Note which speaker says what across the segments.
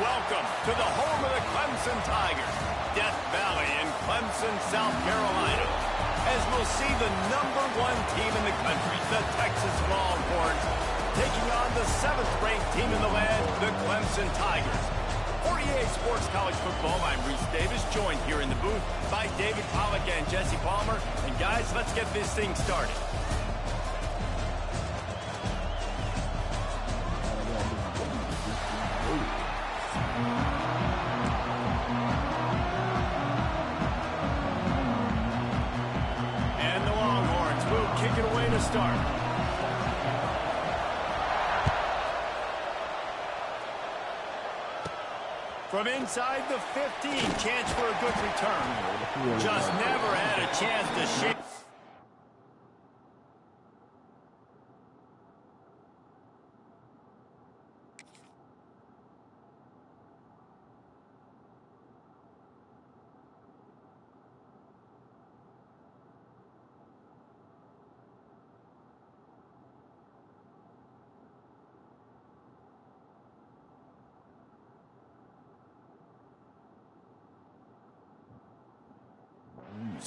Speaker 1: Welcome to the home of the Clemson Tigers, Death Valley in Clemson, South Carolina. As we'll see the #1 team in the country, the Texas Longhorns, taking on the 7th-ranked team in the land, the Clemson Tigers. For EA Sports College Football, I'm Reese Davis, joined here in the booth by David Pollack and Jesse Palmer. And guys, let's get this thing started. And the Longhorns will kick it away to start. From inside the 15, chance for a good return. Just never had a chance to shake.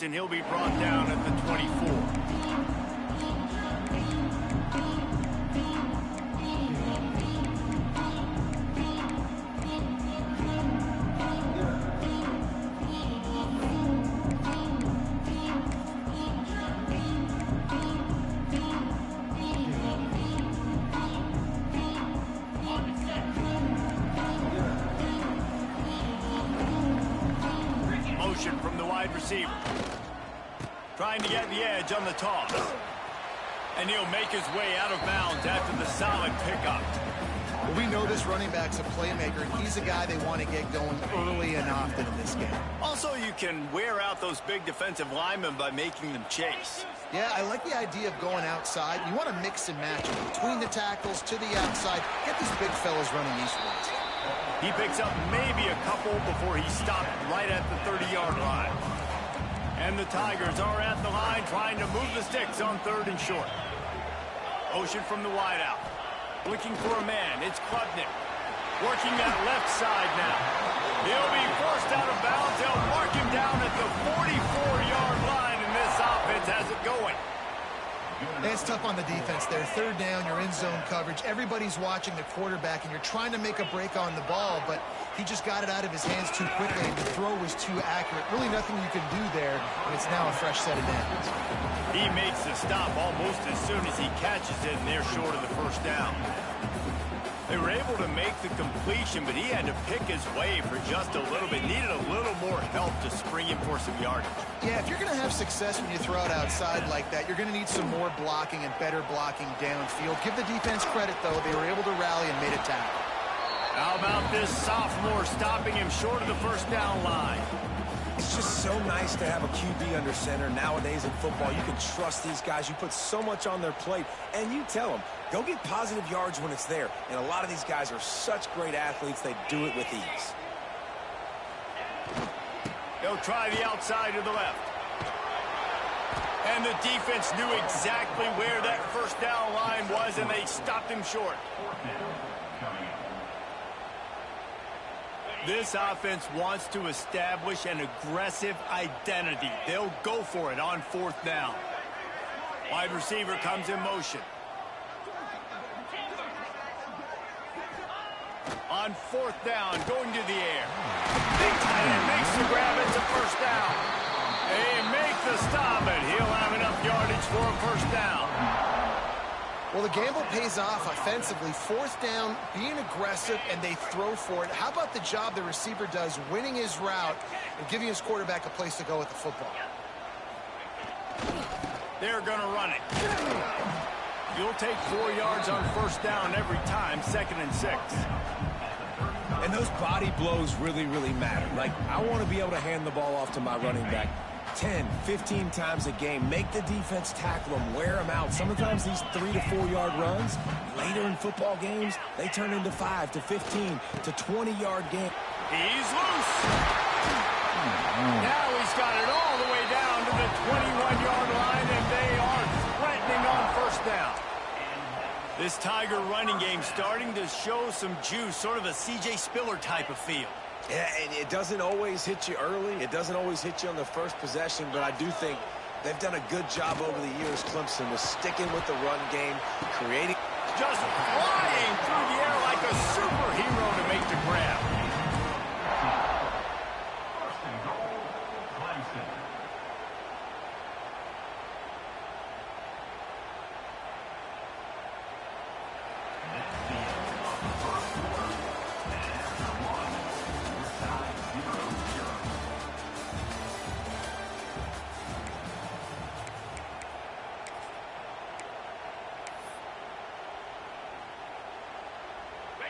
Speaker 1: And he'll be brought down at the 24. Motion from the wide receiver. Trying to get the edge on the toss. And he'll make his way out of bounds after the solid pickup.
Speaker 2: Well, we know this running back's a playmaker, and he's a guy they want to get going early and often in this game.
Speaker 1: Also, you can wear out those big defensive linemen by making them chase.
Speaker 2: Yeah, I like the idea of going outside. You want to mix and match between the tackles to the outside. Get these big fellas running eastwards.
Speaker 1: He picks up maybe a couple before he stopped right at the 30-yard line. And the Tigers are at the line trying to move the sticks on 3rd and short. Motion from the wideout. Looking for a man. It's Klubnik. Working that left side now. He'll be forced out of bounds. They'll mark him down at the 44-yard line, and this offense has it going.
Speaker 2: It's tough on the defense there. 3rd down, you're in zone coverage. Everybody's watching the quarterback, and you're trying to make a break on the ball, but he just got it out of his hands too quickly, and the throw was too accurate. Really nothing you can do there, and it's now a fresh set of downs.
Speaker 1: He makes the stop almost as soon as he catches it, and they're short of the 1st down. They were able to make the completion, but he had to pick his way for just a little bit. Needed a little more help to spring him for some yardage.
Speaker 2: Yeah, if you're going to have success when you throw it outside like that, you're going to need some more blocking and better blocking downfield. Give the defense credit, though. They were able to rally and made a tackle.
Speaker 1: How about this sophomore stopping him short of the 1st down line?
Speaker 3: It's just so nice to have a QB under center. Nowadays in football, you can trust these guys. You put so much on their plate, and you tell them, go get positive yards when it's there. And a lot of these guys are such great athletes, they do it with ease.
Speaker 1: They'll try the outside to the left. And the defense knew exactly where that 1st down line was, and they stopped him short. This offense wants to establish an aggressive identity. They'll go for it on 4th down. Wide receiver comes in motion. On 4th down, going to the air. Big tight end makes the grab. It's a 1st down. They make the stop, and he'll have enough yardage for a 1st down.
Speaker 2: Well, the gamble pays off offensively. 4th down, being aggressive, and they throw for it. How about the job the receiver does, winning his route and giving his quarterback a place to go with the football?
Speaker 1: They're going to run it. You'll take 4 yards on 1st down every time, 2nd and 6.
Speaker 3: And those body blows really, really matter. Like, I want to be able to hand the ball off to my running back 10, 15 times a game. Make the defense tackle them, wear them out. Sometimes these 3 to 4 yard runs, later in football games, they turn into 5 to 15 to 20-yard games.
Speaker 1: He's loose. Now he's got it all the way down to the 21-yard line, and they are threatening on 1st down. This Tiger running game starting to show some juice, sort of a C.J. Spiller type of feel.
Speaker 3: Yeah, and it doesn't always hit you early. It doesn't always hit you on the first possession, but I do think they've done a good job over the years, Clemson, with sticking with the run game, creating...
Speaker 1: Just flying through the air like a superhero to make the grab.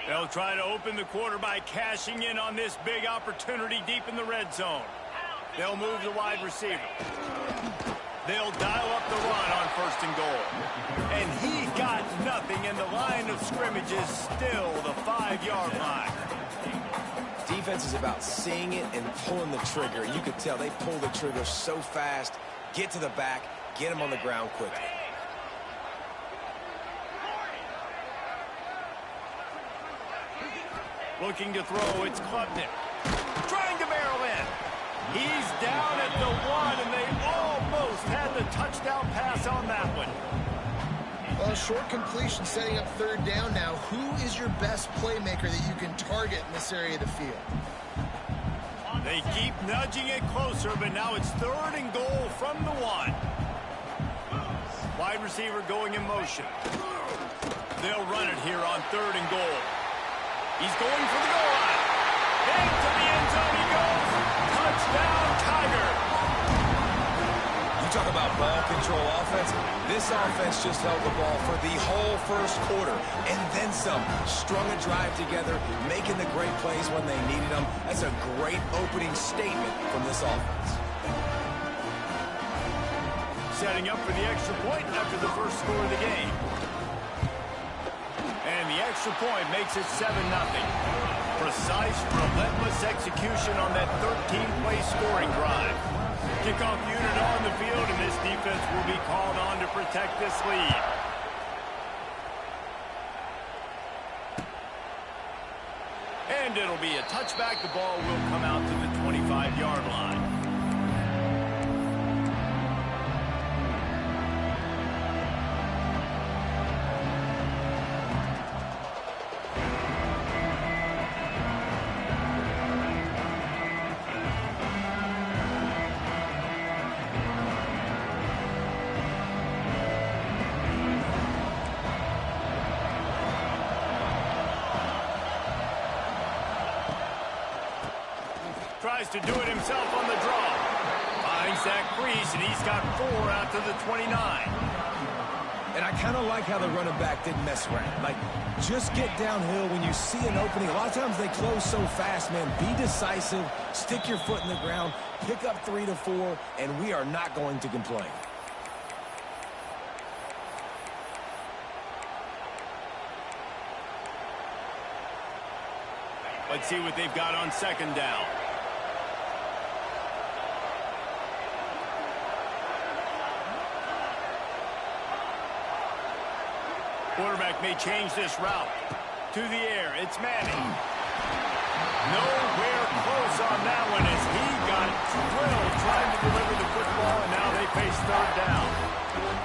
Speaker 1: They'll try to open the quarter by cashing in on this big opportunity deep in the red zone. They'll move the wide receiver. They'll dial up the run on 1st and goal. And he got nothing, and the line of scrimmage is still the 5-yard line.
Speaker 3: Defense is about seeing it and pulling the trigger. You could tell they pull the trigger so fast, get to the back, get him on the ground quickly.
Speaker 1: Looking to throw, it's Klubnik. Trying to barrel in. He's down at the 1, and they almost had the touchdown pass on that one.
Speaker 2: Well, short completion setting up 3rd down now. Who is your best playmaker that you can target in this area of the field?
Speaker 1: They keep nudging it closer, but now it's 3rd and goal from the 1. Wide receiver going in motion. They'll run it here on 3rd and goal. He's going for the goal line. Into the end zone he goes. Touchdown, Tiger.
Speaker 3: You talk about ball control offense. This offense just held the ball for the whole 1st quarter and then some. Strung a drive together, making the great plays when they needed them. That's a great opening statement from this offense.
Speaker 1: Setting up for the extra point after the 1st score of the game. And the extra point makes it 7-0. Precise, relentless execution on that 13-play scoring drive. Kickoff unit on the field, and this defense will be called on to protect this lead. And it'll be a touchback. The ball will come out to the 25-yard line. Tries to do it himself on the draw. Finds that crease, and he's got 4 out to the 29.
Speaker 3: And I kind of like how the running back didn't mess around. Like, just get downhill when you see an opening. A lot of times they close so fast, man. Be decisive, stick your foot in the ground, pick up 3 to 4, and we are not going to complain.
Speaker 1: Let's see what they've got on 2nd down. Quarterback may change this route. To the air, it's Manning. Nowhere close on that one as he got drilled trying to deliver the football, and now they face 3rd down.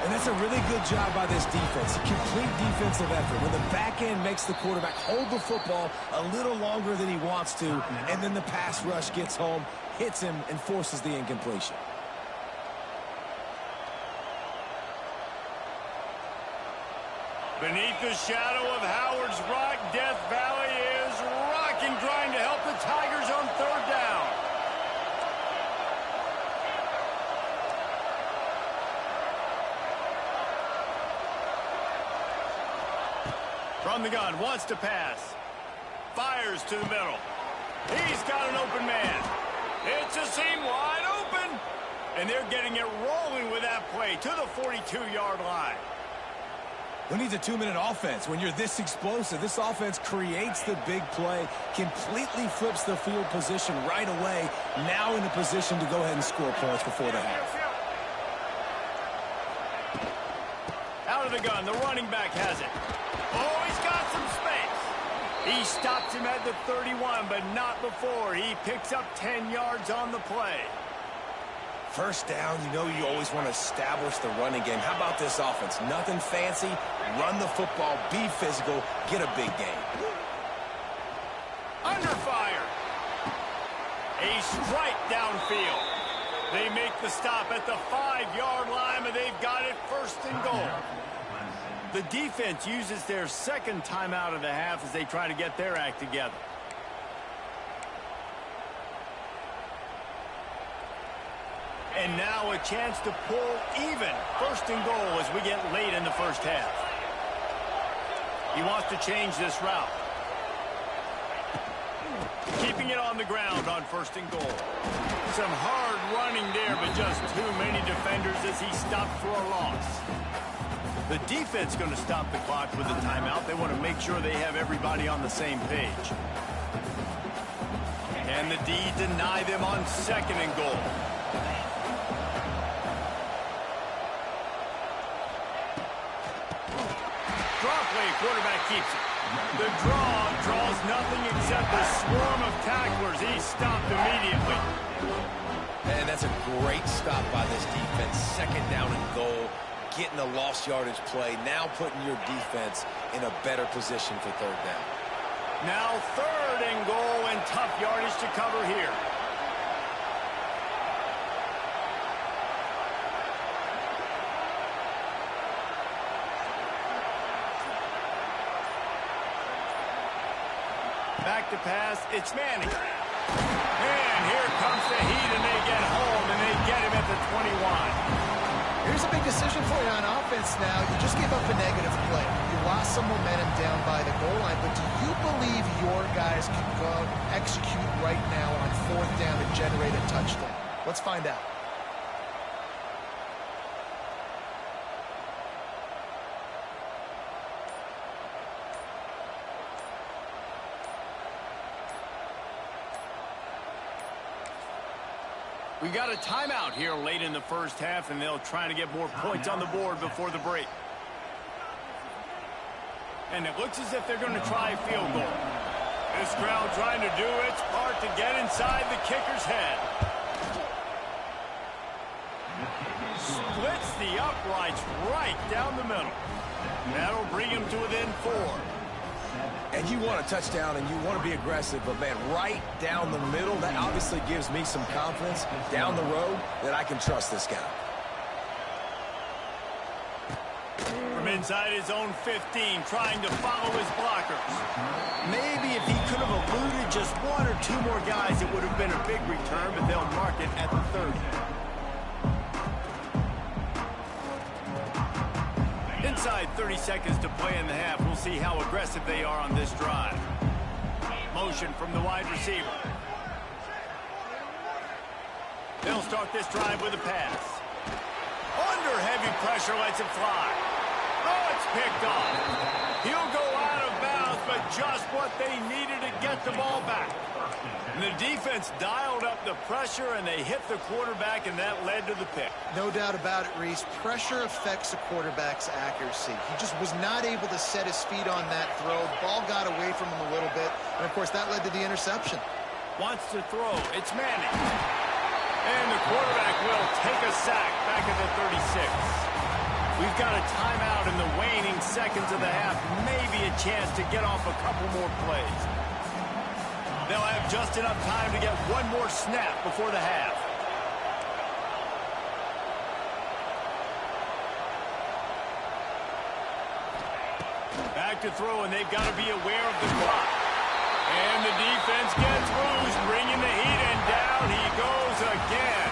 Speaker 3: And that's a really good job by this defense. A complete defensive effort. When the back end makes the quarterback hold the football a little longer than he wants to, and then the pass rush gets home, hits him, and forces the incompletion.
Speaker 1: Beneath the shadow of Howard's Rock, Death Valley is rocking, trying to help the Tigers on 3rd down. From the gun, wants to pass. Fires to the middle. He's got an open man. It's a seam wide open. And they're getting it rolling with that play to the 42-yard line.
Speaker 3: Who needs a 2-minute offense when you're this explosive? This offense creates the big play, completely flips the field position right away, now in a position to go ahead and score points before the half.
Speaker 1: Out of the gun, the running back has it. Oh, he's got some space. He stops him at the 31, but not before. He picks up 10 yards on the play.
Speaker 3: First down, you know you always want to establish the running game. How about this offense? Nothing fancy. Run the football, be physical, get a big gain.
Speaker 1: Under fire. A strike downfield. They make the stop at the 5-yard line, and they've got it first and goal. The defense uses their second timeout of the half as they try to get their act together. And now a chance to pull even. First and goal as we get late in the first half. He wants to change this route. Keeping it on the ground on first and goal. Some hard running there, but just too many defenders as he stopped for a loss. The defense going to stop the clock with a timeout. They want to make sure they have everybody on the same page. And the D deny them on second and goal. Draw play, quarterback keeps it. The draw draws nothing except the swarm of tacklers. He's stopped immediately.
Speaker 3: And that's a great stop by this defense. Second down and goal. Getting a lost yardage play. Now putting your defense in a better position for third down.
Speaker 1: Now third and goal and tough yardage to cover here. Back to pass, it's Manning. And here comes the heat, and they get home, and they get him at the 21.
Speaker 2: Here's a big decision for you on offense now. You just gave up a negative play. You lost some momentum down by the goal line, but do you believe your guys can go execute right now on fourth down and generate a touchdown? Let's find out.
Speaker 1: We got a timeout here late in the first half, and they'll try to get more points on the board before the break. And it looks as if they're going to try a field goal. This crowd trying to do its part to get inside the kicker's head. Splits the uprights right down the middle. That'll bring him to within 4.
Speaker 3: And you want a touchdown and you want to be aggressive, but man, right down the middle, that obviously gives me some confidence down the road that I can trust this guy.
Speaker 1: From inside his own 15, trying to follow his blockers. Maybe if he could have eluded just 1 or 2 more guys, it would have been a big return, but they'll mark it at the 30. Inside 30 seconds to play in the half. We'll see how aggressive they are on this drive. Motion from the wide receiver. They'll start this drive with a pass. Under heavy pressure, lets it fly. Oh, it's picked off. He'll go out of bounds, but just what they needed to get the ball back. And the defense dialed up the pressure, and they hit the quarterback, and that led to the pick.
Speaker 2: No doubt about it, Reese. Pressure affects a quarterback's accuracy. He just was not able to set his feet on that throw. Ball got away from him a little bit, and of course that led to the interception.
Speaker 1: Wants to throw. It's Manning. And the quarterback will take a sack back at the 36. We've got a timeout in the waning seconds of the half. Maybe a chance to get off a couple more plays. They'll have just enough time to get one more snap before the half. Back to throw, and they've got to be aware of the clock. And the defense gets loose, bringing the heat, and down he goes again.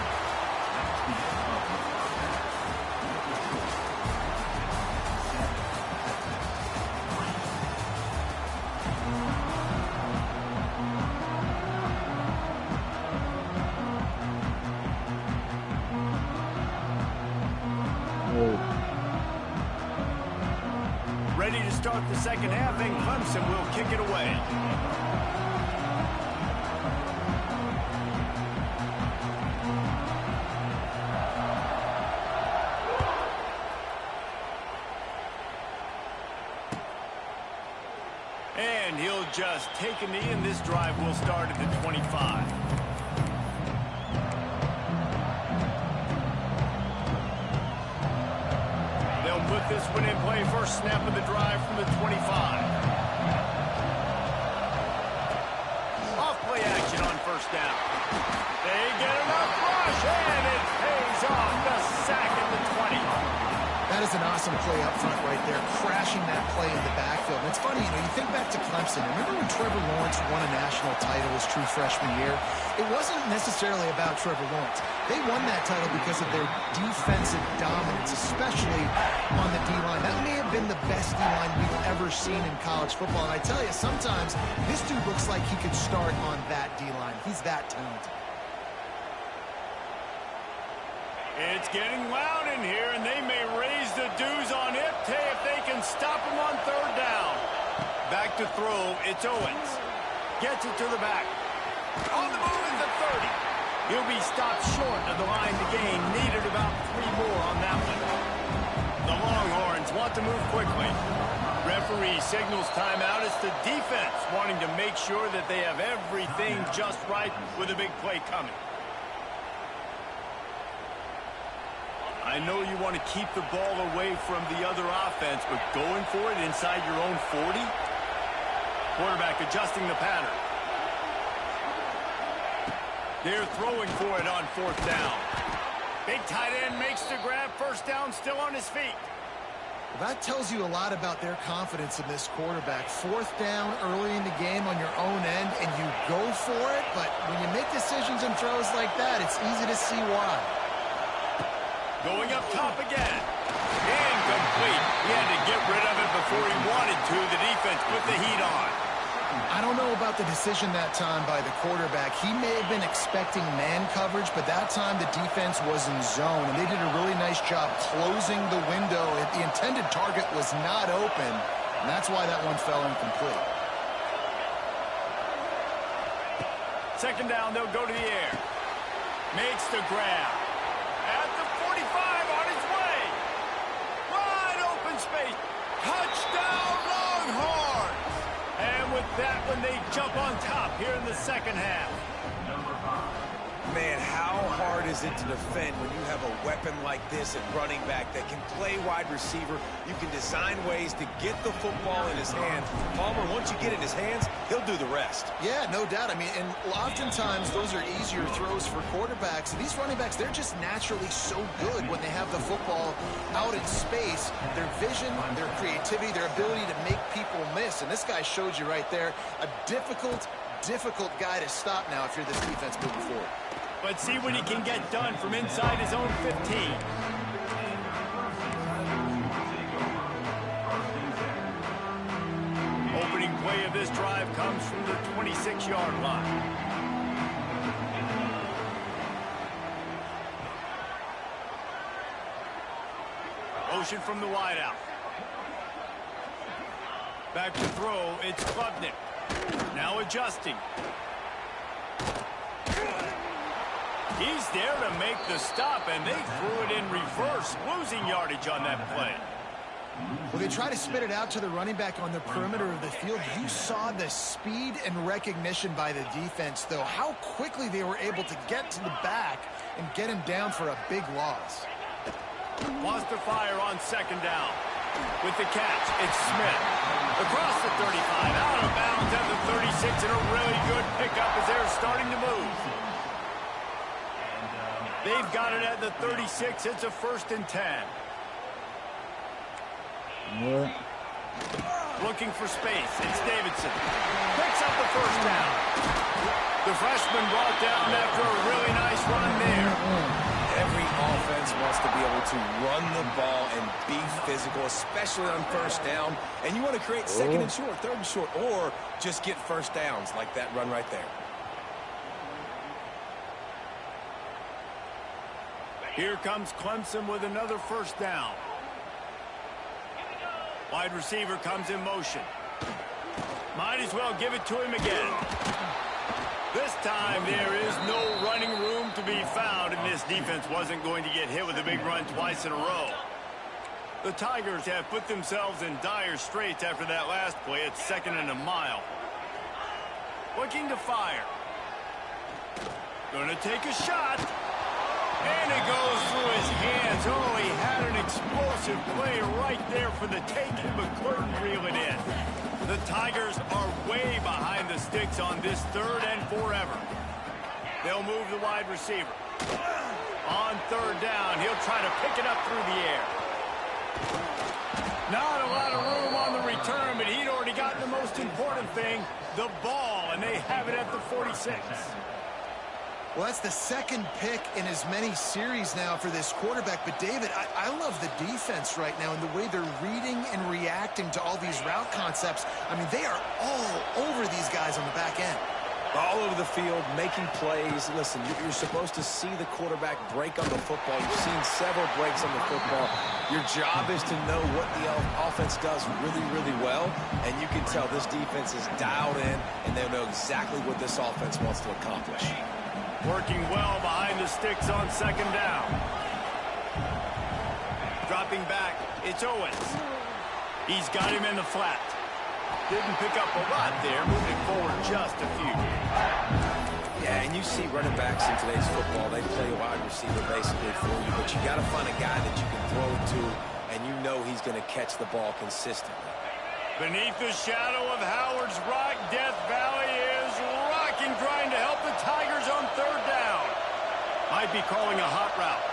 Speaker 1: Ready to start the second half, and Clemson will kick it away. and he'll just take a knee, and this drive will start at the 25. They'll put this one in play. First snap of the drive from the 25. Off-play action on first down. They get enough rush, and it pays off. The sack at the 20.
Speaker 2: That is an awesome play up front right there, crashing that play in the backfield. And it's funny, you know, you think back to Clemson. Remember when Trevor Lawrence won a national title his true freshman year? It wasn't necessarily about Trevor Lawrence. They won that title because of their defensive dominance, especially on the D-line. That may have been the best D-line we've ever seen in college football. And I tell you, sometimes this dude looks like he could start on that D-line. He's that talented.
Speaker 1: It's getting loud in here, and they may raise the dues on Ipte if they can stop him on third down. Back to throw, it's Owens. Gets it to the back. On the move is the 30. He'll be stopped short of the line to gain. Needed about 3 more on that one. The Longhorns want to move quickly. Referee signals timeout. It's the defense wanting to make sure that they have everything just right with a big play coming. I know you want to keep the ball away from the other offense, but going for it inside your own 40? Quarterback adjusting the pattern. They're throwing for it on fourth down. Big tight end makes the grab. First down, still on his feet.
Speaker 2: Well, that tells you a lot about their confidence in this quarterback. Fourth down early in the game on your own end, and you go for it, but when you make decisions and throws like that, it's easy to see why.
Speaker 1: Going up top again. Incomplete. He had to get rid of it before he wanted to. The defense put the heat on.
Speaker 2: I don't know about the decision that time by the quarterback. He may have been expecting man coverage, but that time the defense was in zone, and they did a really nice job closing the window. The intended target was not open, and that's why that one fell incomplete.
Speaker 1: Second down, they'll go to the air. Makes the grab. At the 45, on his way. Wide open space. Touchdown, Longhorns. And with that one, they jump on top here in the second half.
Speaker 3: Man, how hard is it to defend when you have a weapon like this at running back that can play wide receiver? You can design ways to get the football in his hands. Palmer, once you get it in his hands, he'll do the rest.
Speaker 2: Yeah, no doubt. I mean, and oftentimes those are easier throws for quarterbacks. These running backs, they're just naturally so good when they have the football out in space. Their vision, their creativity, their ability to make people miss. And this guy showed you right there, a difficult guy to stop now if you're this defense moving forward.
Speaker 1: But see what he can get done from inside his own 15. Opening play of this drive comes from the 26-yard line. Motion from the wideout. Back to throw, it's Klubnik. Now adjusting. He's there to make the stop, and they threw it in reverse, losing yardage on that play.
Speaker 2: Well, they try to spit it out to the running back on the perimeter of the field. You saw the speed and recognition by the defense, though, how quickly they were able to get to the back and get him down for a big loss.
Speaker 1: Wants to fire on second down. With the catch, it's Smith. Across the 35, out of bounds at the 36, and a really good pickup as they're starting to move. They've got it at the 36. It's a 1st and 10.
Speaker 4: Yeah.
Speaker 1: Looking for space. It's Davidson. Picks up the first down. The freshman brought down after a really nice run there.
Speaker 3: Every offense wants to be able to run the ball and be physical, especially on first down. And you want to create second and short, third and short, or just get first downs like that run right there.
Speaker 1: Here comes Clemson with another first down. Wide receiver comes in motion. Might as well give it to him again. This time there is no running room to be found, and this defense wasn't going to get hit with a big run twice in a row. The Tigers have put themselves in dire straits after that last play. It's 2nd and a mile. Looking to fire. Gonna take a shot. And it goes through his hands. Oh, he had an explosive play right there for the taking, but couldn't reel it in. The Tigers are way behind the sticks on this 3rd and forever. They'll move the wide receiver. On 3rd down, he'll try to pick it up through the air. Not a lot of room on the return, but he'd already gotten the most important thing, the ball, and they have it at the 46.
Speaker 2: Well, that's the 2nd pick in as many series now for this quarterback. But, David, I love the defense right now and the way they're reading and reacting to all these route concepts. I mean, they are all over these guys on the back end.
Speaker 3: All over the field, making plays. Listen, you're supposed to see the quarterback break on the football. You've seen several breaks on the football. Your job is to know what the offense does really, really well. And you can tell this defense is dialed in, and they know exactly what this offense wants to accomplish.
Speaker 1: Working well behind the sticks on 2nd down. Dropping back, it's Owens. He's got him in the flat. Didn't pick up a lot there, moving forward just a few.
Speaker 3: Yeah, and you see running backs in today's football, they play wide receiver basically for you, but you got to find a guy that you can throw to, and you know he's going to catch the ball consistently.
Speaker 1: Beneath the shadow of Howard's Rock, Death Valley is rocking, trying to help the Tigers on 3rd down. Might be calling a hot route.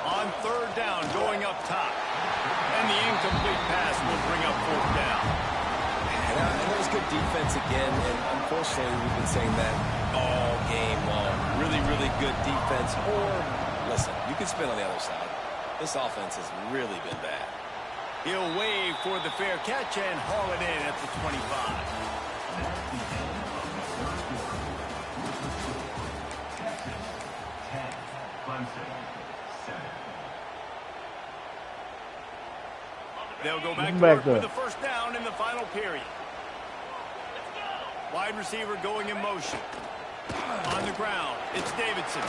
Speaker 1: On 3rd down, going up top. And the incomplete pass will bring up 4th down.
Speaker 3: And that was good defense again, and unfortunately we've been saying that all game long. Really, really good defense. Or, listen, you can spin on the other side. This offense has really been bad.
Speaker 1: He'll wave for the fair catch and haul it in at the 25. They'll go back to work with the 1st down in the final period. Wide receiver going in motion. On the ground, it's Davidson.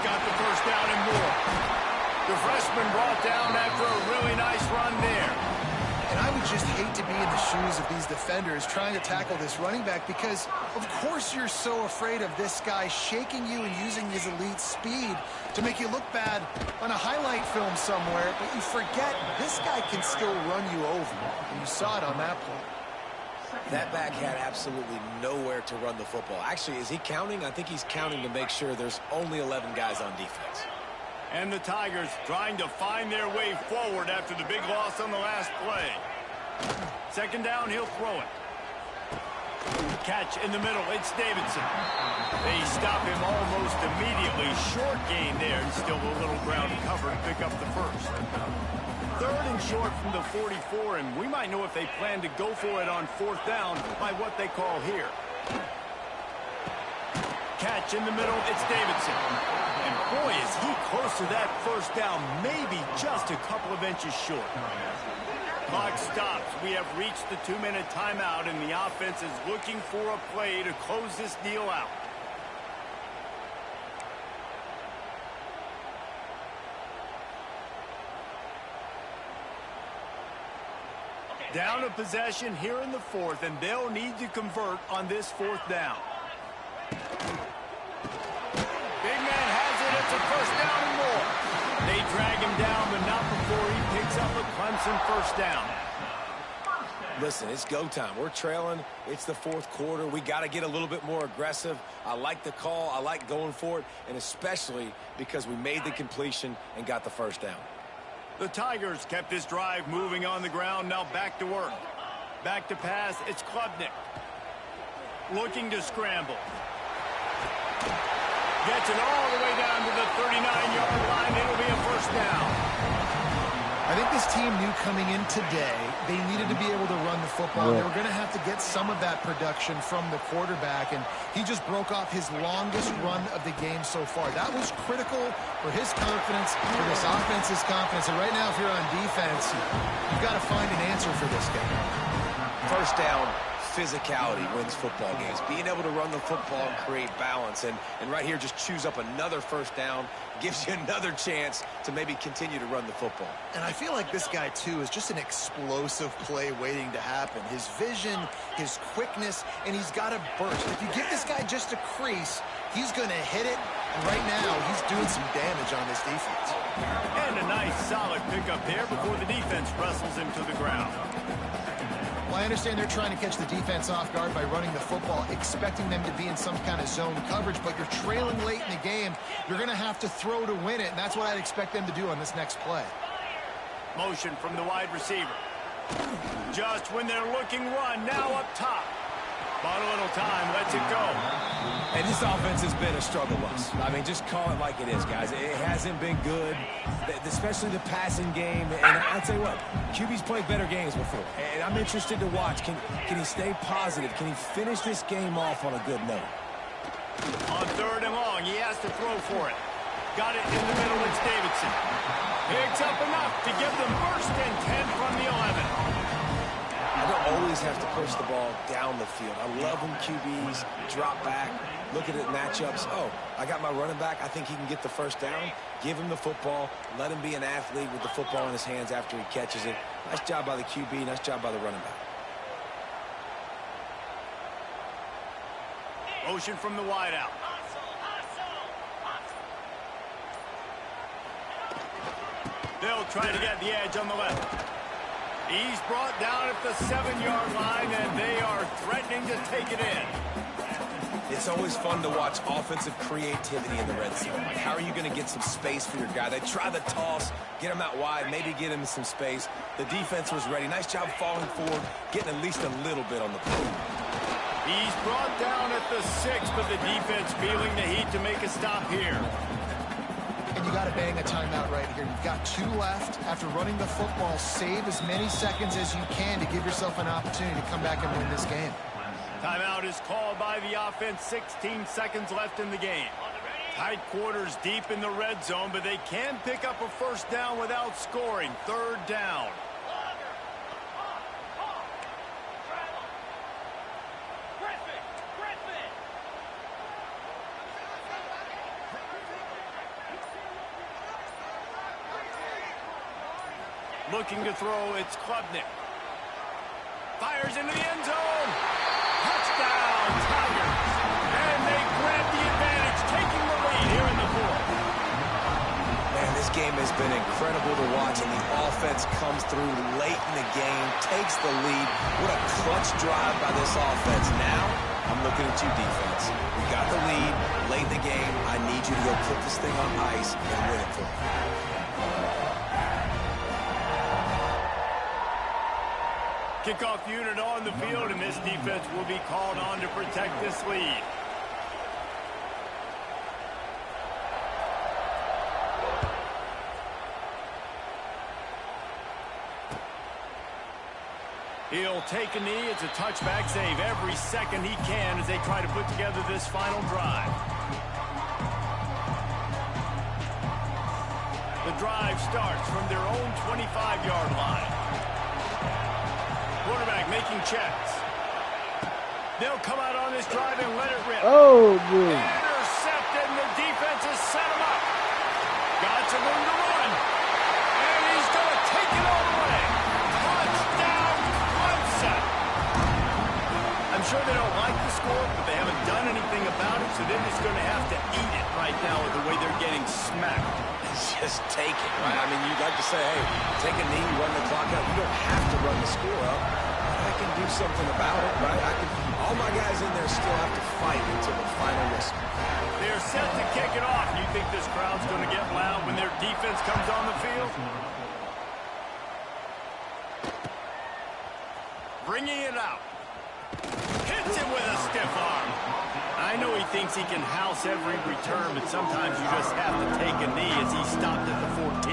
Speaker 1: Got the 1st down and more. The freshman brought down after a really nice run there.
Speaker 2: And I would just hate to be in the shoes of these defenders trying to tackle this running back because, of course, you're so afraid of this guy shaking you and using his elite speed to make you look bad on a highlight film somewhere, but you forget this guy can still run you over. And you saw it on that play.
Speaker 3: That back had absolutely nowhere to run the football. Actually, is he counting? I think he's counting to make sure there's only 11 guys on defense.
Speaker 1: And the Tigers trying to find their way forward after the big loss on the last play. 2nd down, he'll throw it. Catch in the middle, it's Davidson. They stop him almost immediately. Short gain there, and still a little ground cover to pick up the 1st. 3rd and short from the 44, and we might know if they plan to go for it on 4th down by what they call here. Catch in the middle, it's Davidson. And boy, is he close to that 1st down, maybe just a couple of inches short. Clock stops. We have reached the 2-minute timeout, and the offense is looking for a play to close this deal out. Down a possession here in the 4th, and they'll need to convert on this 4th down. Big man has it. It's a 1st down and more. They drag him down, but not before he picks up a Clemson 1st down.
Speaker 3: Listen, it's go time. We're trailing. It's the 4th quarter. We got to get a little bit more aggressive. I like the call. I like going for it, and especially because we made the completion and got the 1st down.
Speaker 1: The Tigers kept this drive moving on the ground. Now back to work. Back to pass. It's Klubnik. Looking to scramble. Gets it all the way down to the 39-yard line. It'll be a 1st down.
Speaker 2: I think this team knew coming in today they needed to be able to run the football. They were going to have to get some of that production from the quarterback, and he just broke off his longest run of the game so far. That was critical for his confidence, for this offense's confidence. And right now, if you're on defense, you've got to find an answer for this guy.
Speaker 3: 1st down, physicality wins football games. Being able to run the football and create balance. And right here, just choose up another first down. Gives you another chance to maybe continue to run the football.
Speaker 2: And I feel like this guy, too, is just an explosive play waiting to happen. His vision, his quickness, and he's got a burst. If you give this guy just a crease, he's going to hit it. And right now, he's doing some damage on this defense.
Speaker 1: And a nice, solid pickup there before the defense wrestles him to the ground.
Speaker 2: Well, I understand they're trying to catch the defense off guard by running the football, expecting them to be in some kind of zone coverage, but you're trailing late in the game. You're going to have to throw to win it, and that's what I'd expect them to do on this next play.
Speaker 1: Motion from the wide receiver. Just when they're looking run, now up top. Bought a little time, lets it go.
Speaker 3: And this offense has been a struggle bus. I mean, just call it like it is, guys. It hasn't been good, especially the passing game. And I'll tell you what, QB's played better games before. And I'm interested to watch. Can he stay positive? Can he finish this game off on a good note?
Speaker 1: On 3rd and long, he has to throw for it. Got it in the middle, it's Davidson. Picks up enough to give them 1st and 10 from the 11.
Speaker 3: I don't always have to push the ball down the field. I love when QBs drop back, look at it matchups. Oh, I got my running back. I think he can get the 1st down. Give him the football. Let him be an athlete with the football in his hands after he catches it. Nice job by the QB. Nice job by the running back.
Speaker 1: Motion from the wide out. They'll try to get the edge on the left. He's brought down at the 7-yard line, and they are threatening to take it in.
Speaker 3: It's always fun to watch offensive creativity in the red zone. Like, how are you going to get some space for your guy? They try the toss, get him out wide, maybe get him some space. The defense was ready. Nice job falling forward, getting at least a little bit on the play.
Speaker 1: He's brought down at the 6, but the defense feeling the heat to make a stop here.
Speaker 2: And you got to bang a timeout right here. You've got 2 left. After running the football, save as many seconds as you can to give yourself an opportunity to come back and win this game.
Speaker 1: Timeout is called by the offense. 16 seconds left in the game. Tight quarters deep in the red zone, but they can pick up a 1st down without scoring. 3rd down. Looking to throw, it's Klubnik. Fires into the end zone. Touchdown, Tigers. And they grab the advantage, taking the lead here in the 4th.
Speaker 3: Man, this game has been incredible to watch, and the offense comes through late in the game, takes the lead. What a clutch drive by this offense. Now, I'm looking at you, defense. We got the lead late in the game. I need you to go put this thing on ice and win it for me.
Speaker 1: Kickoff unit on the field, and this defense will be called on to protect this lead. He'll take a knee. It's a touchback save every second he can as they try to put together this final drive. The drive starts from their own 25-yard line. Quarterback making checks. They'll come out on this drive and let it rip.
Speaker 4: Oh, good.
Speaker 1: Intercepted, and the defense has set him up. Got some room to run. And he's going to take it all the way. Touchdown, Clemson. I'm sure they don't like the score, but they haven't done anything about it, so they're just going to have to eat it right now with the way they're getting smacked.
Speaker 3: Just take it, right? I mean, you'd like to say, hey, take a knee, run the clock out. You don't have to run the score up. I can do something about it, right? All my guys in there still have to fight until the final whistle.
Speaker 1: They're set to kick it off. You think this crowd's going to get loud when their defense comes on the field? Bringing it out. Hits it with a stiff arm. I know he thinks he can house every return, but sometimes you just have to take a knee as he stopped at the 14.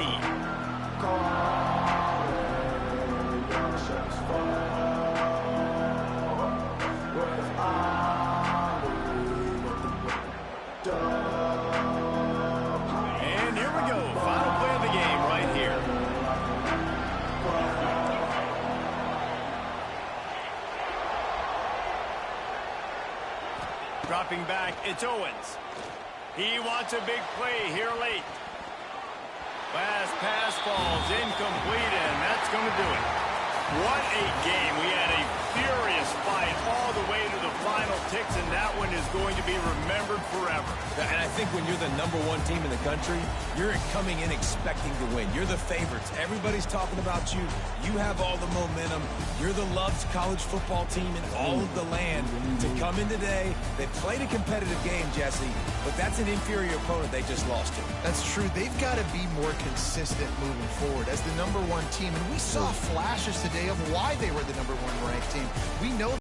Speaker 1: And here we go. Final play of the game right here. Stepping back, it's Owens. He wants a big play here late. Last pass falls incomplete, and that's going to do it. What a game. We had a furious fight all the way to the final ticks, and that one is going to be remembered forever.
Speaker 3: And I think when you're the #1 team in the country, you're coming in expecting to win. You're the favorites. Everybody's talking about you. You have all the momentum. You're the loved college football team in all of the land. To come in today, they played a competitive game, Jesse, but that's an inferior opponent they just lost to.
Speaker 2: That's true. They've got to be more consistent moving forward as the #1 team. And we saw flashes today of why they were the #1 ranked team. We know